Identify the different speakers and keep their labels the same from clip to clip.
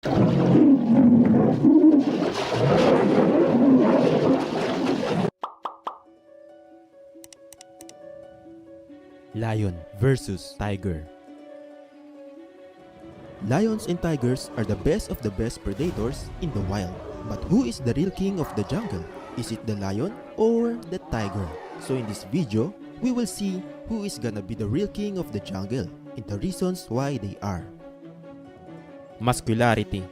Speaker 1: Lion versus tiger. Lions and tigers are the best of the best predators in the wild. But who is the real king of the jungle? Is it the lion or the tiger? So in this video, we will see who is gonna be the real king of the jungle and the reasons why they are. Muscularity.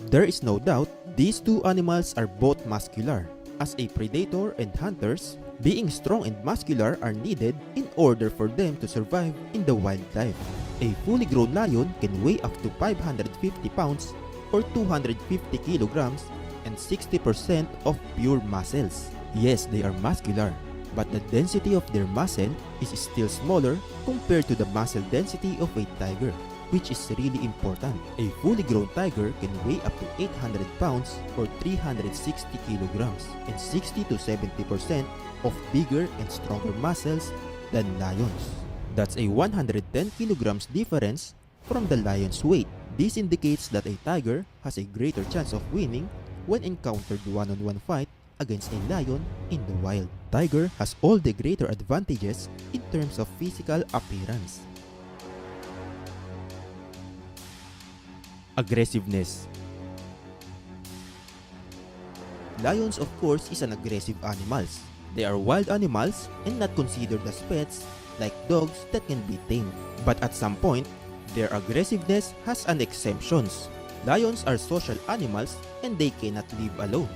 Speaker 1: There is no doubt these two animals are both muscular. As a predator and hunters, being strong and muscular are needed in order for them to survive in the wildlife. A fully grown lion can weigh up to 550 pounds or 250 kilograms and 60% of pure muscles. Yes, they are muscular, but the density of their muscle is still smaller compared to the muscle density of a tiger, which is really important. A fully grown tiger can weigh up to 800 pounds or 360 kilograms and 60 to 70% of bigger and stronger muscles than lions. That's a 110 kilograms difference from the lion's weight. This indicates that a tiger has a greater chance of winning when encountered one-on-one fight against a lion in the wild. Tiger has all the greater advantages in terms of physical appearance. Aggressiveness. Lions, of course, is an aggressive animals. They are wild animals and not considered as pets like dogs that can be tamed. But at some point, their aggressiveness has an exemptions. Lions are social animals and they cannot live alone.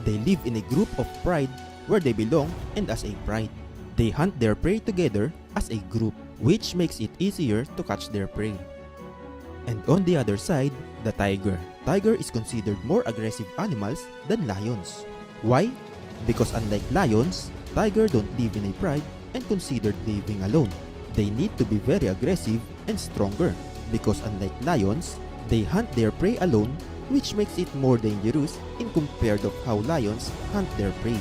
Speaker 1: They live in a group of pride where they belong and as a pride. They hunt their prey together as a group, which makes it easier to catch their prey. And on the other side, the tiger. Tiger is considered more aggressive animals than lions. Why? Because unlike lions, tiger don't live in a pride and considered living alone. They need to be very aggressive and stronger because unlike lions, they hunt their prey alone, which makes it more dangerous in compared of how lions hunt their prey.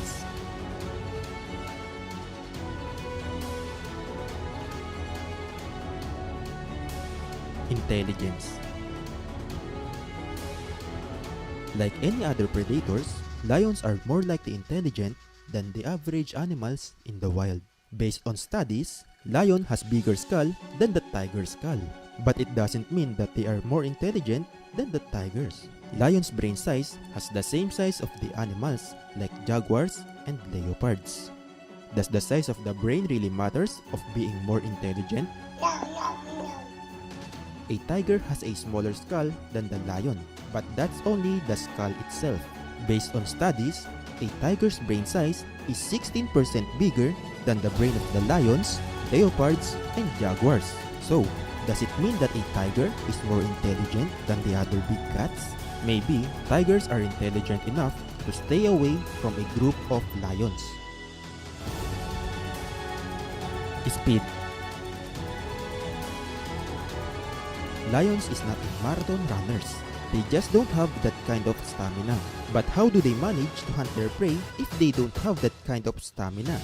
Speaker 1: Intelligence. Like any other predators, lions are more likely intelligent than the average animals in the wild. Based on studies, lion has bigger skull than the tiger's skull. But it doesn't mean that they are more intelligent than the tigers. Lion's brain size has the same size of the animals like jaguars and leopards. Does the size of the brain really matters of being more intelligent? A tiger has a smaller skull than the lion, but that's only the skull itself. Based on studies, a tiger's brain size is 16% bigger than the brain of the lions, leopards, and jaguars. So, does it mean that a tiger is more intelligent than the other big cats? Maybe tigers are intelligent enough to stay away from a group of lions. Speed. Lions is not marathon runners. They just don't have that kind of stamina. But how do they manage to hunt their prey if they don't have that kind of stamina?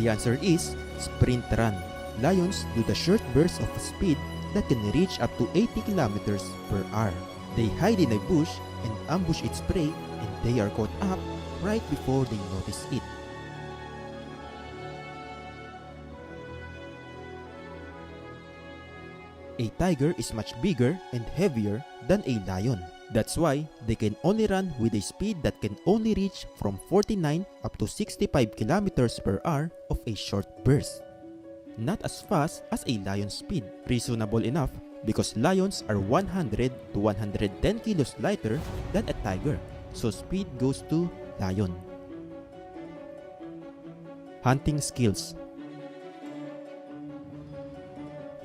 Speaker 1: The answer is sprint run. Lions do the short bursts of speed that can reach up to 80 kilometers per hour. They hide in a bush and ambush its prey, and they are caught up right before they notice it. A tiger is much bigger and heavier than a lion. That's why they can only run with a speed that can only reach from 49 up to 65 kilometers per hour of a short burst. Not as fast as a lion's speed. Reasonable enough because lions are 100 to 110 kilos lighter than a tiger. So speed goes to lion. Hunting skills.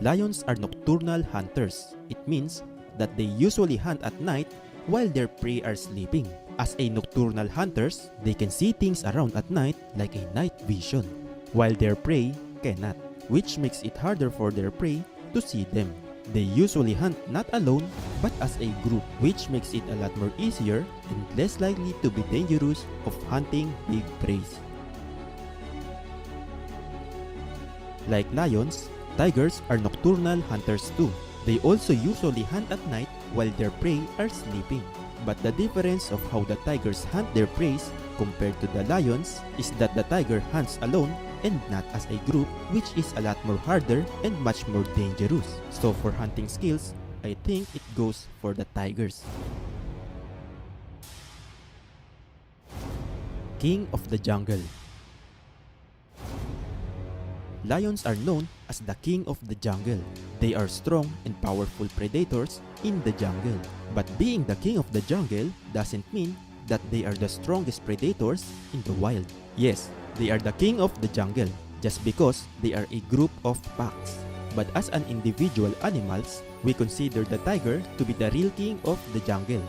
Speaker 1: Lions are nocturnal hunters. It means that they usually hunt at night while their prey are sleeping. As a nocturnal hunters, they can see things around at night like a night vision, while their prey cannot, which makes it harder for their prey to see them. They usually hunt not alone but as a group, which makes it a lot more easier and less likely to be dangerous of hunting big prey. Like lions, tigers are nocturnal hunters too. They also usually hunt at night while their prey are sleeping. But the difference of how the tigers hunt their prey compared to the lions is that the tiger hunts alone and not as a group, which is a lot more harder and much more dangerous. So for hunting skills, I think it goes for the tigers. King of the jungle. Lions are known as the king of the jungle. They are strong and powerful predators in the jungle. But being the king of the jungle doesn't mean that they are the strongest predators in the wild. Yes, they are the king of the jungle just because they are a group of packs. But as an individual animals, we consider the tiger to be the real king of the jungle.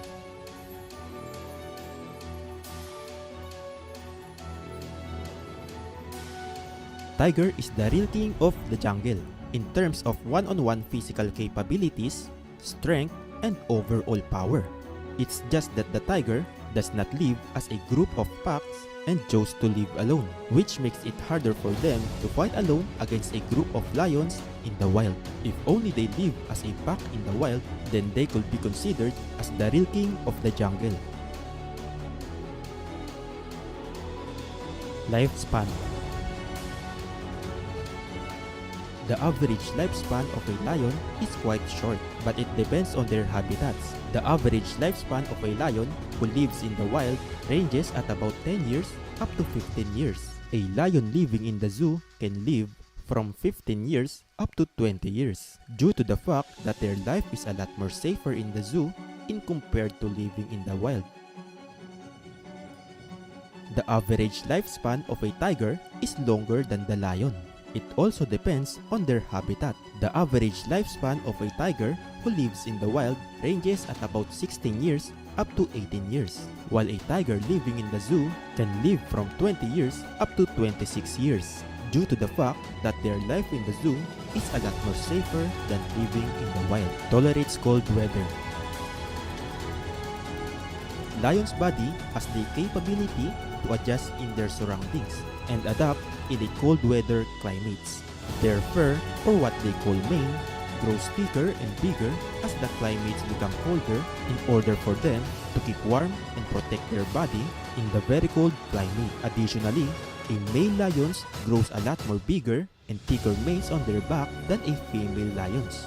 Speaker 1: Tiger is the real king of the jungle in terms of one-on-one physical capabilities, strength, and overall power. It's just that the tiger does not live as a group of packs and chose to live alone, which makes it harder for them to fight alone against a group of lions in the wild. If only they live as a pack in the wild, then they could be considered as the real king of the jungle. Lifespan. The average lifespan of a lion is quite short, but it depends on their habitats. The average lifespan of a lion who lives in the wild ranges at about 10 years up to 15 years. A lion living in the zoo can live from 15 years up to 20 years due to the fact that their life is a lot more safer in the zoo in compared to living in the wild. The average lifespan of a tiger is longer than the lion. It also depends on their habitat. The average lifespan of a tiger who lives in the wild ranges at about 16 years up to 18 years, while a tiger living in the zoo can live from 20 years up to 26 years due to the fact that their life in the zoo is a lot more safer than living in the wild. Tolerates cold weather. Lion's body has the capability to adjust in their surroundings and adapt in a cold weather climates. Their fur, or what they call mane, grows thicker and bigger as the climates become colder in order for them to keep warm and protect their body in the very cold climate. Additionally, a male lion grows a lot more bigger and thicker manes on their back than a female lion's.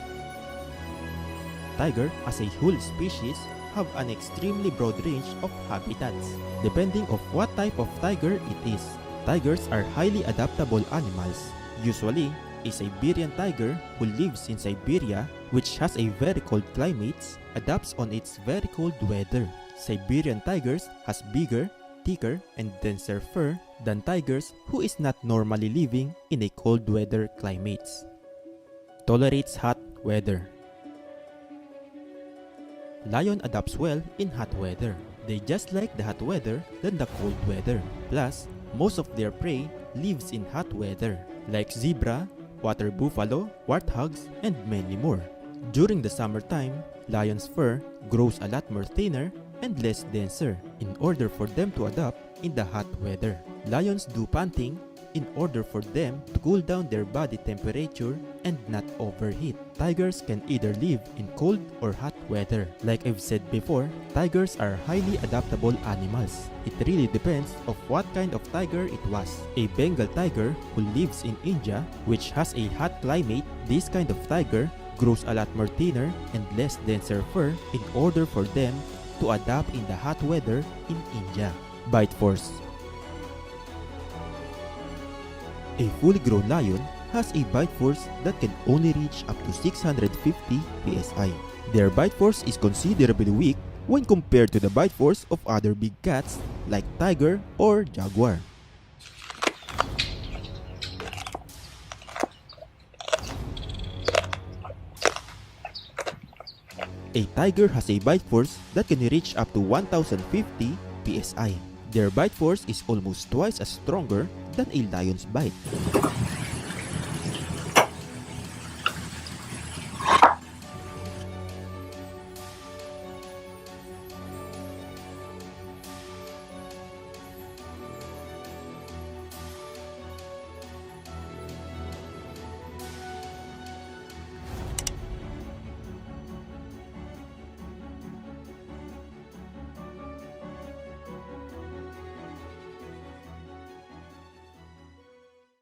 Speaker 1: Tiger as a whole species have an extremely broad range of habitats, depending on what type of tiger it is. Tigers are highly adaptable animals. Usually, a Siberian tiger who lives in Siberia, which has a very cold climate, adapts on its very cold weather. Siberian tigers has bigger, thicker, and denser fur than tigers who is not normally living in a cold weather climates. Tolerates hot weather. Lion adapts well in hot weather. They just like the hot weather than the cold weather. Plus, most of their prey lives in hot weather, like zebra, water buffalo, warthogs, and many more. During the summertime, lion's fur grows a lot more thinner and less denser in order for them to adapt in the hot weather. Lions do panting in order for them to cool down their body temperature and not overheat. Tigers can either live in cold or hot weather. Like I've said before, tigers are highly adaptable animals. It really depends of what kind of tiger it was. A Bengal tiger who lives in India, which has a hot climate, this kind of tiger grows a lot more thinner and less denser fur in order for them to adapt in the hot weather in India. Bite force. A fully grown lion has a bite force that can only reach up to 650 psi. Their bite force is considerably weak when compared to the bite force of other big cats like tiger or jaguar. A tiger has a bite force that can reach up to 1050 psi. Their bite force is almost twice as stronger than a lion's bite.